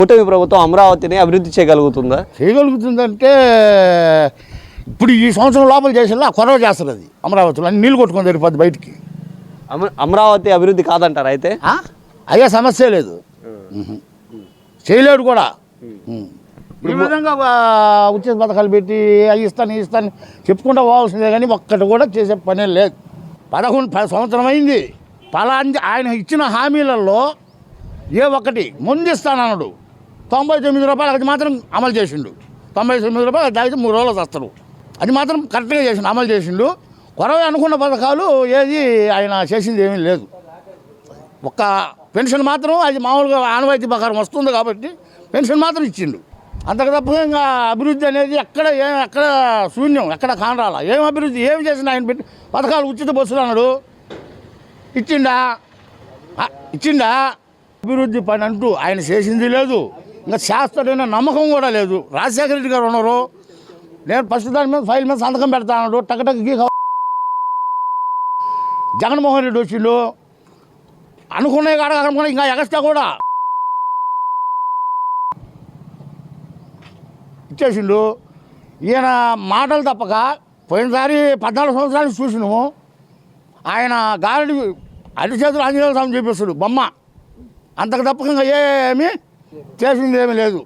కూటమి ప్రభుత్వం అమరావతిని అభివృద్ధి చేయగలుగుతుందంటే ఇప్పుడు ఈ సంవత్సరం లోపల చేసేలా కొరవ చేస్తారు. అది అమరావతిలో అన్ని నీళ్ళు కొట్టుకొని సరిపోద్ది బయటికి. అమరావతి అభివృద్ధి కాదంటారు అయితే? అయ్యే సమస్య లేదు, చేయలేడు కూడా. ఈ విధంగా ఉచిత పథకాలు పెట్టి అవి ఇస్తాను చెప్పుకుంటూ పోవాల్సిందే, కానీ ఒక్కటి కూడా చేసే పనే లేదు. 10 సంవత్సరం అయింది. ఆయన ఇచ్చిన హామీలలో ఏ ఒక్కటి ముందు ఇస్తానన్నాడు. 99 రూపాయలు అది మాత్రం అమలు చేసిండు. 99 రూపాయలు అది తాగితే 3 రోజులు వస్తారు. అది మాత్రం కరెక్ట్గా చేసిండు, అమలు చేసిండు. కొరవే అనుకున్న పథకాలు ఏది ఆయన చేసింది ఏమీ లేదు. ఒక్క పెన్షన్ మాత్రం అది మామూలుగా ఆనవాయితీ ప్రకారం వస్తుంది కాబట్టి పెన్షన్ మాత్రం ఇచ్చిండు. అంతకు తప్ప ఇంకా అభివృద్ధి అనేది ఎక్కడ శూన్యం, ఎక్కడ కానరాల. ఏం అభివృద్ధి ఏమి చేసిండు ఆయన? పెట్టి పథకాలు ఉచిత బస్సులు అన్నాడు, ఇచ్చిండా? అభివృద్ధి పని అంటూ ఆయన చేసింది లేదు. ఇంకా శాస్త్రమైన నమ్మకం కూడా లేదు. రాజశేఖర రెడ్డి గారు ఉన్నారు, నేను ఫస్ట్ దాని మీద ఫైల్ మీద సంతకం పెడతా అన్నాడు. టకటకి జగన్మోహన్ రెడ్డి వచ్చిండు, అనుకునే కాడ అనుకున్నా ఇంకా ఎగస్ట్రా కూడా ఇచ్చేసిండు. ఈయన మాటలు తప్పక పోయినసారి 14 సంవత్సరాలు చూసినాము. ఆయన గాలి అన్ని చేతులు ఆంజనేయ స్వామి చూపిస్తాడు బొమ్మ, అంతకు తప్పక ఏమీ చేసింది ఏమీ లేదు.